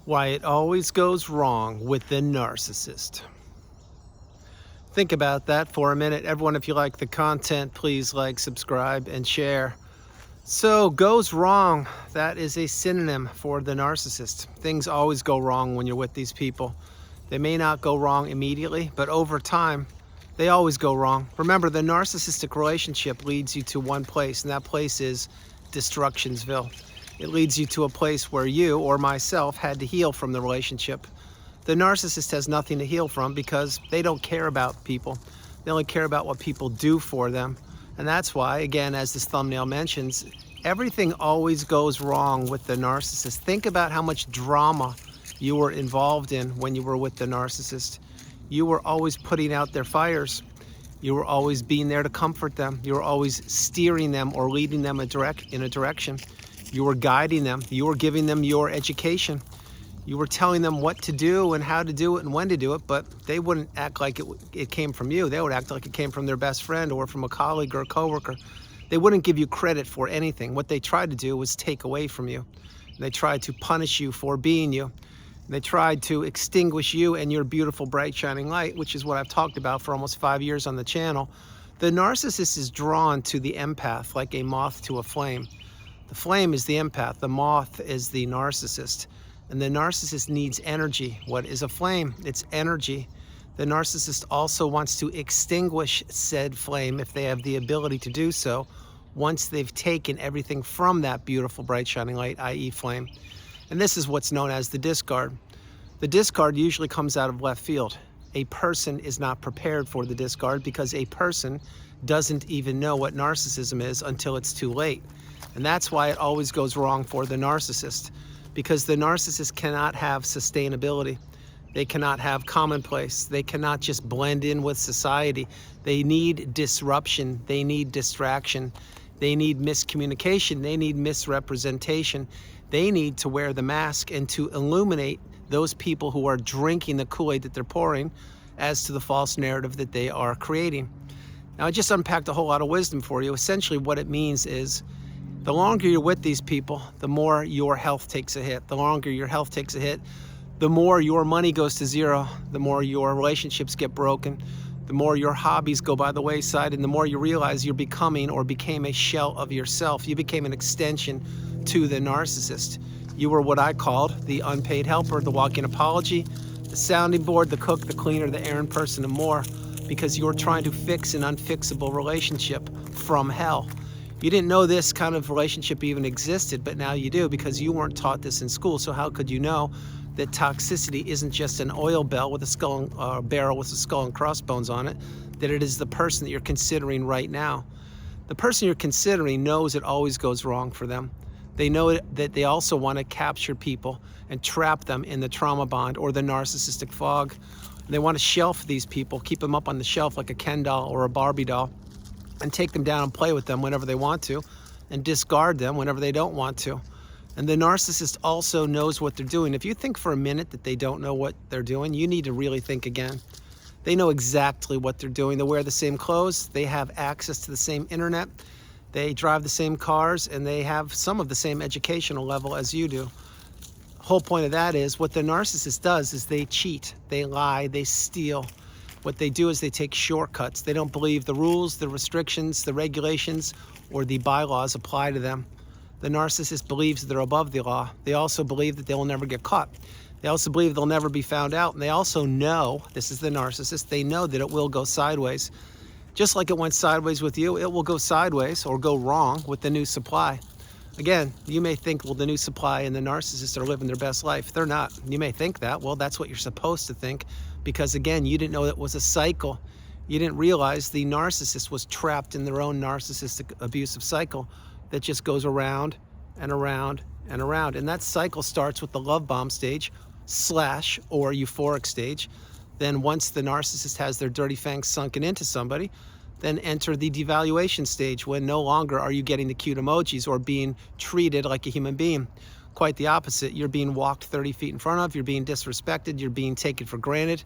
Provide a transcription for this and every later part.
Why it always goes wrong with the narcissist. Think about that for a minute. Everyone, if you like the content, please like, subscribe, and share. So, goes wrong, that is a synonym for the narcissist. Things always go wrong when you're with these people. They may not go wrong immediately, but over time, they always go wrong. Remember, the narcissistic relationship leads you to one place, and that place is Destructionsville. It leads you to a place where you or myself had to heal from the relationship. The narcissist has nothing to heal from because they don't care about people. They only care about what people do for them. And that's why, again, as this thumbnail mentions, everything always goes wrong with the narcissist. Think about how much drama you were involved in when you were with the narcissist. You were always putting out their fires. You were always being there to comfort them. You were always steering them or leading them in a direction. You were guiding them. You were giving them your education. You were telling them what to do and how to do it and when to do it, but they wouldn't act like it came from you. They would act like it came from their best friend or from a colleague or a coworker. They wouldn't give you credit for anything. What they tried to do was take away from you. They tried to punish you for being you. They tried to extinguish you and your beautiful, bright, shining light, which is what I've talked about for almost 5 years on the channel. The narcissist is drawn to the empath like a moth to a flame. The flame is the empath, the moth is the narcissist, and the narcissist needs energy. What is a flame? It's energy. The narcissist also wants to extinguish said flame if they have the ability to do so, once they've taken everything from that beautiful, bright, shining light, i.e. flame. And this is what's known as the discard. The discard usually comes out of left field. A person is not prepared for the discard because a person doesn't even know what narcissism is until it's too late. And that's why it always goes wrong for the narcissist, because the narcissist cannot have sustainability. They cannot have commonplace. They cannot just blend in with society. They need disruption. They need distraction. They need miscommunication. They need misrepresentation. They need to wear the mask and to illuminate those people who are drinking the Kool-Aid that they're pouring as to the false narrative that they are creating. Now, I just unpacked a whole lot of wisdom for you. Essentially, what it means is the longer you're with these people, the more your health takes a hit. The longer your health takes a hit, the more your money goes to zero, the more your relationships get broken, the more your hobbies go by the wayside, and the more you realize you're becoming or became a shell of yourself. You became an extension to the narcissist. You were what I called the unpaid helper, the walking apology, the sounding board, the cook, the cleaner, the errand person, and more, because you were trying to fix an unfixable relationship from hell. You didn't know this kind of relationship even existed, but now you do because you weren't taught this in school. So how could you know that toxicity isn't just an oil barrel with a skull and crossbones on it, that it is the person that you're considering right now? The person you're considering knows it always goes wrong for them. They know that they also want to capture people and trap them in the trauma bond or the narcissistic fog. They want to shelf these people, keep them up on the shelf like a Ken doll or a Barbie doll, and take them down and play with them whenever they want to, and discard them whenever they don't want to. And the narcissist also knows what they're doing. If you think for a minute that they don't know what they're doing, you need to really think again. They know exactly what they're doing. They wear the same clothes, they have access to the same internet, they drive the same cars, and they have some of the same educational level as you do. The whole point of that is what the narcissist does is they cheat, they lie, they steal. What they do is they take shortcuts. They don't believe the rules, the restrictions, the regulations, or the bylaws apply to them. The narcissist believes they're above the law. They also believe that they will never get caught. They also believe they'll never be found out. And they also know, this is the narcissist, they know that it will go sideways. Just like it went sideways with you, it will go sideways or go wrong with the new supply. Again, you may think, well, the new supply and the narcissist are living their best life. They're not. You may think that. Well, that's what you're supposed to think, because again, you didn't know that it was a cycle. You didn't realize the narcissist was trapped in their own narcissistic abusive cycle that just goes around and around and around. And that cycle starts with the love bomb stage / or euphoric stage. Then once the narcissist has their dirty fangs sunken into somebody, then enter the devaluation stage, when no longer are you getting the cute emojis or being treated like a human being. Quite the opposite. You're being walked 30 feet in front of, you're being disrespected, you're being taken for granted,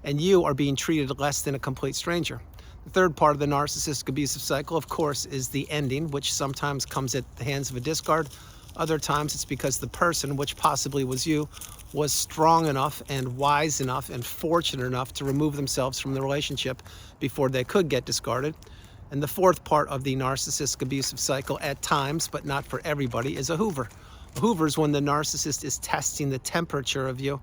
and you are being treated less than a complete stranger. The third part of the narcissistic abusive cycle, of course, is the ending, which sometimes comes at the hands of a discard. Other times it's because the person, which possibly was you, was strong enough and wise enough and fortunate enough to remove themselves from the relationship before they could get discarded. And the fourth part of the narcissistic abusive cycle at times, but not for everybody, is a hoover. A hoover is when the narcissist is testing the temperature of you.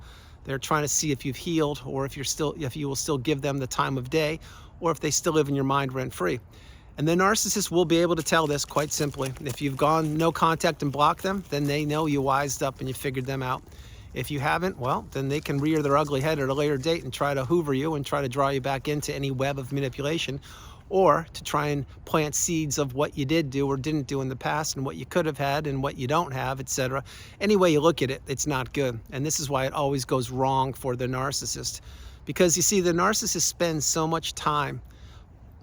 They're trying to see if you've healed, or if you will still give them the time of day, or if they still live in your mind rent-free. And the narcissist will be able to tell this quite simply. If you've gone no contact and blocked them, then they know you wised up and you figured them out. If you haven't, well, then they can rear their ugly head at a later date and try to hoover you and try to draw you back into any web of manipulation, or to try and plant seeds of what you did do or didn't do in the past, and what you could have had and what you don't have, etc. Any way you look at it, it's not good. And this is why it always goes wrong for the narcissist. Because you see, the narcissist spends so much time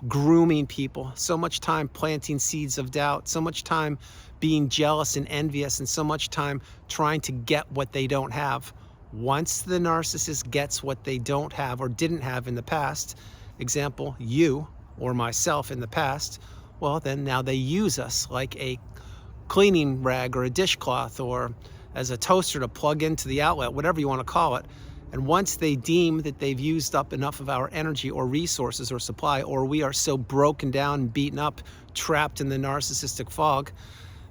grooming people, so much time planting seeds of doubt, so much time being jealous and envious, and so much time trying to get what they don't have. Once the narcissist gets what they don't have or didn't have in the past, example, you or myself in the past, well, then now they use us like a cleaning rag or a dishcloth, or as a toaster to plug into the outlet, whatever you want to call it. And once they deem that they've used up enough of our energy or resources or supply, or we are so broken down and beaten up, trapped in the narcissistic fog,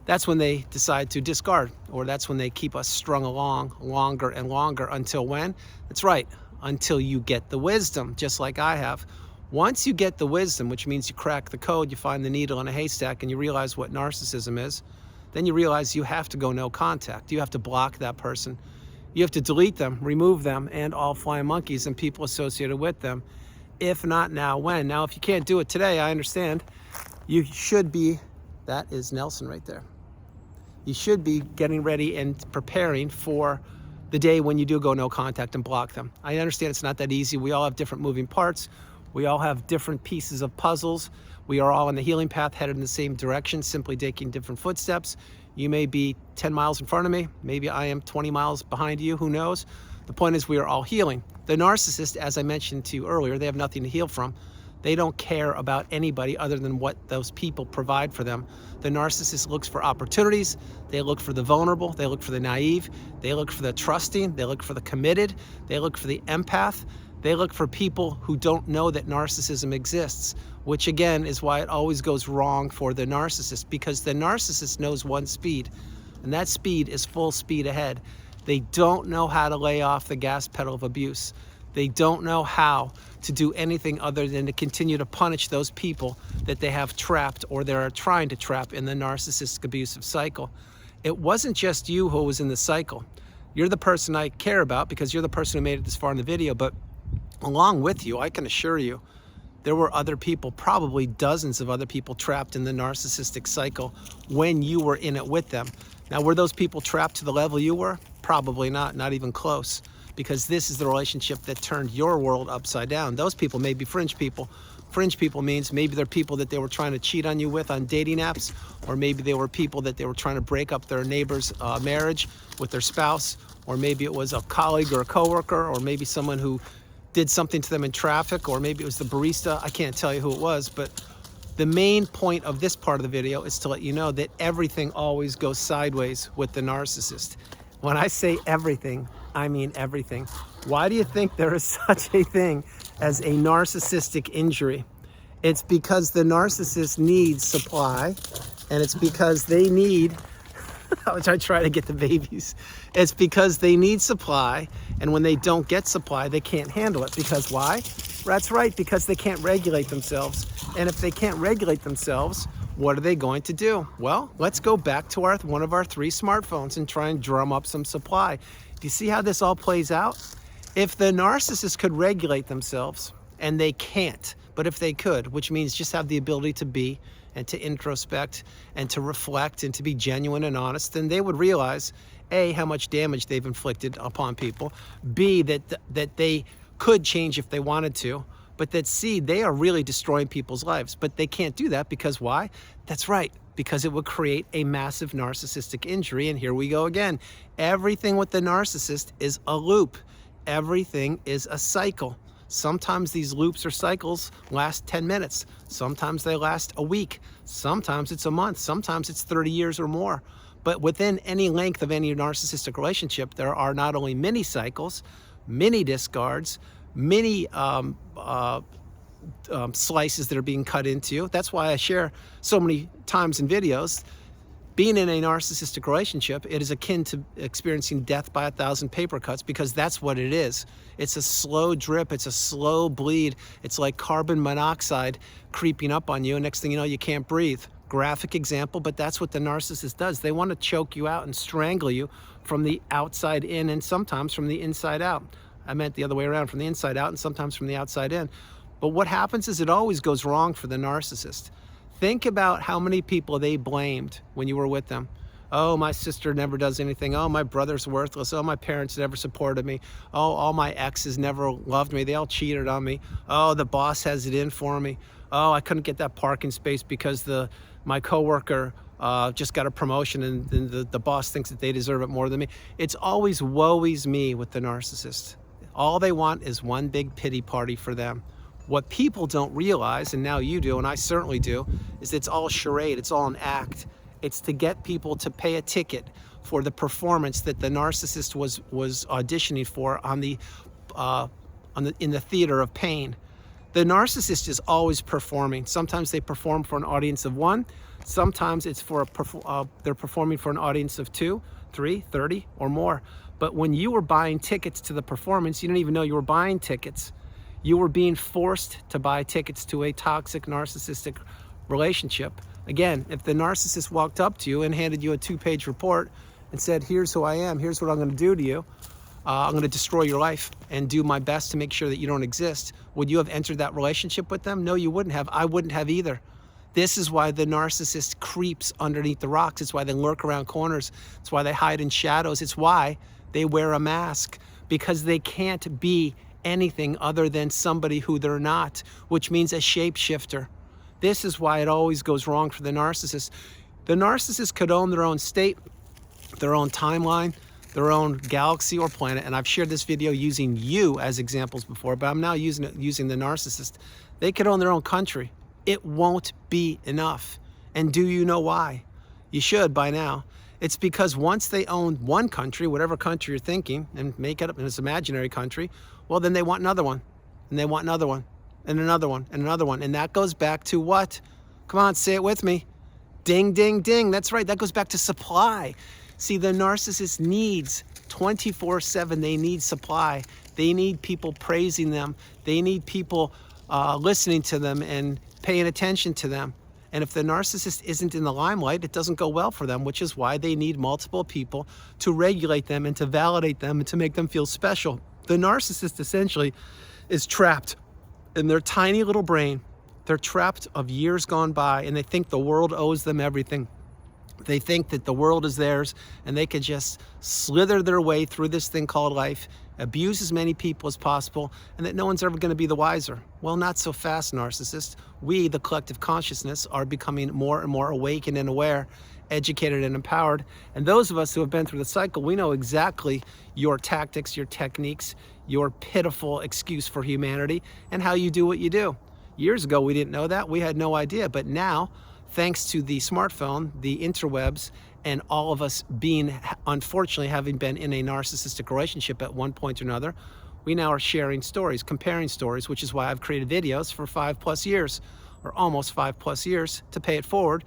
that's when they decide to discard, or that's when they keep us strung along longer and longer. Until when? That's right, until you get the wisdom, just like I have. Once you get the wisdom, which means you crack the code, you find the needle in a haystack, and you realize what narcissism is, then you realize you have to go no contact. You have to block that person. You have to delete them, remove them, and all flying monkeys and people associated with them. If not now, when? Now, if you can't do it today, I understand. You should be, that is Nelson right there. You should be getting ready and preparing for the day when you do go no contact and block them. I understand it's not that easy. We all have different moving parts. We all have different pieces of puzzles. We are all on the healing path, headed in the same direction, simply taking different footsteps. You may be 10 miles in front of me. Maybe I am 20 miles behind you. Who knows? The point is, we are all healing. The narcissist, as I mentioned to you earlier, they have nothing to heal from. They don't care about anybody other than what those people provide for them. The narcissist looks for opportunities. They look for the vulnerable. They look for the naive. They look for the trusting. They look for the committed. They look for the empath. They look for people who don't know that narcissism exists, which again is why it always goes wrong for the narcissist, because the narcissist knows one speed, and that speed is full speed ahead. They don't know how to lay off the gas pedal of abuse. They don't know how to do anything other than to continue to punish those people that they have trapped, or they're trying to trap, in the narcissistic abusive cycle. It wasn't just you who was in the cycle. You're the person I care about because you're the person who made it this far in the video, but along with you, I can assure you, there were other people, probably dozens of other people, trapped in the narcissistic cycle when you were in it with them. Now, were those people trapped to the level you were? Probably not even close, because this is the relationship that turned your world upside down. Those people may be fringe people. Fringe people means maybe they're people that they were trying to cheat on you with on dating apps, or maybe they were people that they were trying to break up their neighbor's marriage with their spouse, or maybe it was a colleague or a coworker, or maybe someone who did something to them in traffic, or maybe it was the barista. I can't tell you who it was, but the main point of this part of the video is to let you know that everything always goes sideways with the narcissist. When I say everything, I mean everything. Why do you think there is such a thing as a narcissistic injury? It's because the narcissist needs supply, and it's because they need which I try to get the babies. It's because they need supply, and when they don't get supply, they can't handle it. Because why? That's right, because they can't regulate themselves. And if they can't regulate themselves, what are they going to do? Well, let's go back to one of our 3 smartphones and try and drum up some supply. Do you see how this all plays out? If the narcissist could regulate themselves, and they can't, but if they could, which means just have the ability to be, and to introspect, and to reflect, and to be genuine and honest, then they would realize, A, how much damage they've inflicted upon people, B, that they could change if they wanted to, but that C, they are really destroying people's lives. But they can't do that because why? That's right, because it would create a massive narcissistic injury. And here we go again. Everything with the narcissist is a loop. Everything is a cycle. Sometimes these loops or cycles last 10 minutes. Sometimes they last a week. Sometimes it's a month. Sometimes it's 30 years or more. But within any length of any narcissistic relationship, there are not only mini cycles, mini discards, many slices that are being cut into. That's why I share so many times in videos, being in a narcissistic relationship, it is akin to experiencing death by 1,000 paper cuts, because that's what it is. It's a slow drip, it's a slow bleed. It's like carbon monoxide creeping up on you, and next thing you know, you can't breathe. Graphic example, but that's what the narcissist does. They want to choke you out and strangle you from the outside in, and sometimes from the inside out. I meant the other way around, from the inside out and sometimes from the outside in. But what happens is it always goes wrong for the narcissist. Think about how many people they blamed when you were with them. Oh, my sister never does anything. Oh, my brother's worthless. Oh, my parents never supported me. Oh, all my exes never loved me. They all cheated on me. Oh, the boss has it in for me. Oh, I couldn't get that parking space because my coworker just got a promotion, and the boss thinks that they deserve it more than me. It's always woe-is me with the narcissist. All they want is one big pity party for them. What people don't realize, and now you do, and I certainly do, is it's all charade. It's all an act. It's to get people to pay a ticket for the performance that the narcissist was auditioning for in the theater of pain. The narcissist is always performing. Sometimes they perform for an audience of 1. Sometimes it's they're performing for an audience of 2, 3, 30, or more. But when you were buying tickets to the performance, you didn't even know you were buying tickets. You were being forced to buy tickets to a toxic narcissistic relationship. Again, if the narcissist walked up to you and handed you a 2-page report and said, here's who I am, here's what I'm going to do to you, I'm going to destroy your life and do my best to make sure that you don't exist, would you have entered that relationship with them? No, you wouldn't have. I wouldn't have either. This is why the narcissist creeps underneath the rocks. It's why they lurk around corners. It's why they hide in shadows. It's why they wear a mask, because they can't be anything other than somebody who they're not, which means a shapeshifter. This is why it always goes wrong for the narcissist. The narcissist could own their own state, their own timeline, their own galaxy or planet, and I've shared this video using you as examples before, but I'm now using the narcissist. They could own their own country. It won't be enough. And do you know why? You should by now. It's because once they own one country, whatever country you're thinking, and make it up in this imaginary country, well, then they want another one, and they want another one, and another one, and another one. And that goes back to what? Come on, say it with me. Ding, ding, ding. That's right. That goes back to supply. See, the narcissist needs 24/7. They need supply. They need people praising them. They need people listening to them and paying attention to them. And if the narcissist isn't in the limelight, it doesn't go well for them, which is why they need multiple people to regulate them and to validate them and to make them feel special. The narcissist essentially is trapped in their tiny little brain. They're trapped of years gone by, and they think the world owes them everything. They think that the world is theirs, and they could just slither their way through this thing called life, abuse as many people as possible, and that no one's ever going to be the wiser. Well, not so fast, narcissist. We, the collective consciousness, are becoming more and more awakened and aware, educated and empowered. And those of us who have been through the cycle, we know exactly your tactics, your techniques, your pitiful excuse for humanity, and how you do what you do. Years ago, we didn't know that. We had no idea. But now, thanks to the smartphone, the interwebs, and all of us being, unfortunately, having been in a narcissistic relationship at one point or another, we now are sharing stories, comparing stories, which is why I've created videos for 5+ years, or almost 5+ years, to pay it forward,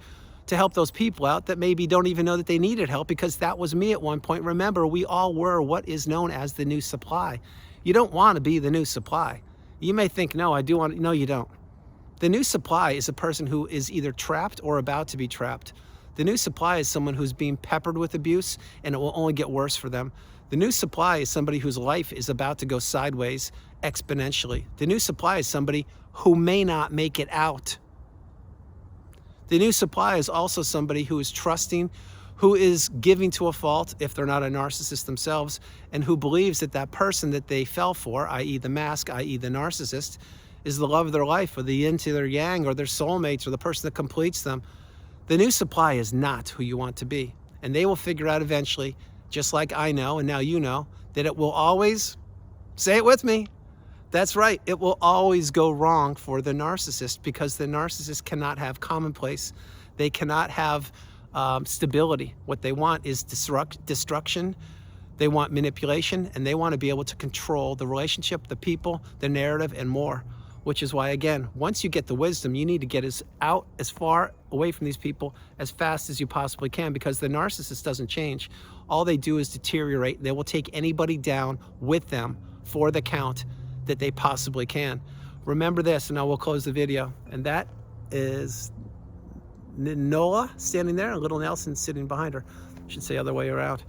to help those people out that maybe don't even know that they needed help, because that was me at one point. Remember, we all were what is known as the new supply. You don't want to be the new supply. You may think, no, I do want to. No, you don't. The new supply is a person who is either trapped or about to be trapped. The new supply is someone who's being peppered with abuse, and it will only get worse for them. The new supply is somebody whose life is about to go sideways exponentially. The new supply is somebody who may not make it out. The new supply is also somebody who is trusting, who is giving to a fault if they're not a narcissist themselves, and who believes that that person that they fell for, i.e. the mask, i.e. the narcissist, is the love of their life, or the yin to their yang, or their soulmates, or the person that completes them. The new supply is not who you want to be. And they will figure out eventually, just like I know, and now you know, that it will always, say it with me, that's right, it will always go wrong for the narcissist, because the narcissist cannot have commonplace. They cannot have stability. What they want is destruction. They want manipulation, and they want to be able to control the relationship, the people, the narrative, and more. Which is why, again, once you get the wisdom, you need to get as far away from these people as fast as you possibly can, because the narcissist doesn't change. All they do is deteriorate. They will take anybody down with them for the count that they possibly can. Remember this, and I will close the video. And that is Nola standing there, and little Nelson sitting behind her. I should say other way around.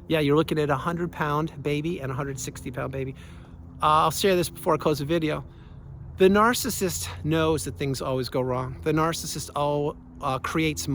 Yeah, you're looking at a 100-pound baby and a 160-pound baby. I'll share this before I close the video. The narcissist knows that things always go wrong. The narcissist creates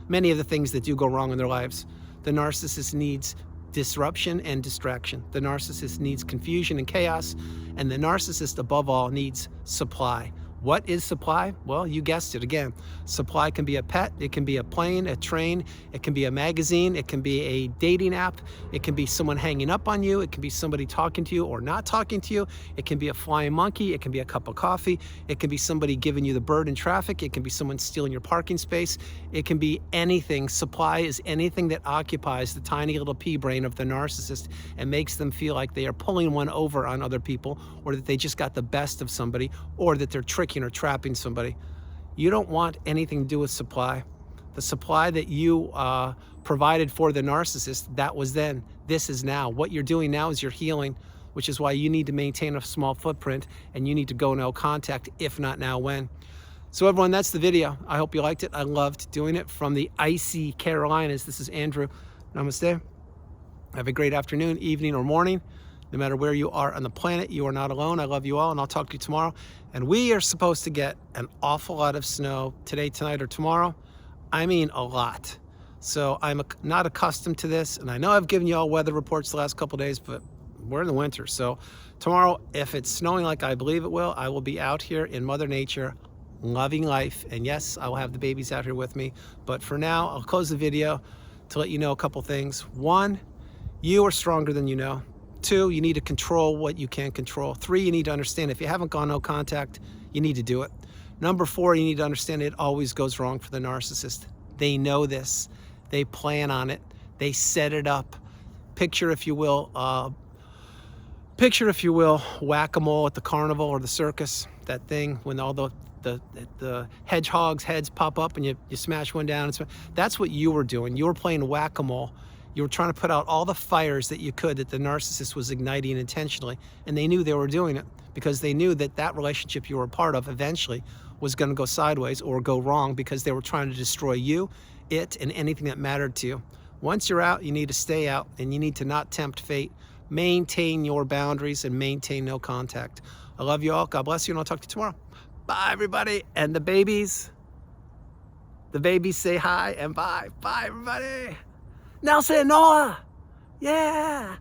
many of the things that do go wrong in their lives. The narcissist needs disruption and distraction. The narcissist needs confusion and chaos. And the narcissist, above all, needs supply. What is supply? Well, you guessed it again. Supply can be a pet, it can be a plane, a train, it can be a magazine, it can be a dating app, it can be someone hanging up on you, it can be somebody talking to you or not talking to you, it can be a flying monkey, it can be a cup of coffee, it can be somebody giving you the bird in traffic, it can be someone stealing your parking space, it can be anything. Supply is anything that occupies the tiny little pea brain of the narcissist and makes them feel like they are pulling one over on other people, or that they just got the best of somebody, or that they're tricking or trapping somebody. You don't want anything to do with supply. The supply that you provided for the narcissist, that was then. This is now. What you're doing now is you're healing, which is why you need to maintain a small footprint, and you need to go no contact, if not now, when. So everyone, that's the video. I hope you liked it. I loved doing it from the icy Carolinas. This is Andrew. Namaste. Have a great afternoon, evening, or morning. No matter where you are on the planet, you are not alone. I love you all, and I'll talk to you tomorrow. And we are supposed to get an awful lot of snow today, tonight, or tomorrow. I mean, a lot. So I'm not accustomed to this, and I know I've given you all weather reports the last couple of days, but we're in the winter. So tomorrow, if it's snowing like I believe it will, I will be out here in Mother Nature, loving life. And yes, I will have the babies out here with me. But for now, I'll close the video to let you know a couple things. One, you are stronger than you know. 2, you need to control what you can control. 3, you need to understand if you haven't gone no contact, you need to do it. Number 4, you need to understand it always goes wrong for the narcissist. They know this. They plan on it. They set it up. Picture, if you will, whack-a-mole at the carnival or the circus. That thing when all the hedgehogs' heads pop up and you smash one down. That's what you were doing. You were playing whack-a-mole. You were trying to put out all the fires that you could that the narcissist was igniting intentionally. And they knew they were doing it because they knew that that relationship you were a part of eventually was going to go sideways or go wrong, because they were trying to destroy you, it, and anything that mattered to you. Once you're out, you need to stay out, and you need to not tempt fate. Maintain your boundaries and maintain no contact. I love you all. God bless you, and I'll talk to you tomorrow. Bye, everybody. And the babies say hi and bye. Bye, everybody. Nelson, Noah, yeah.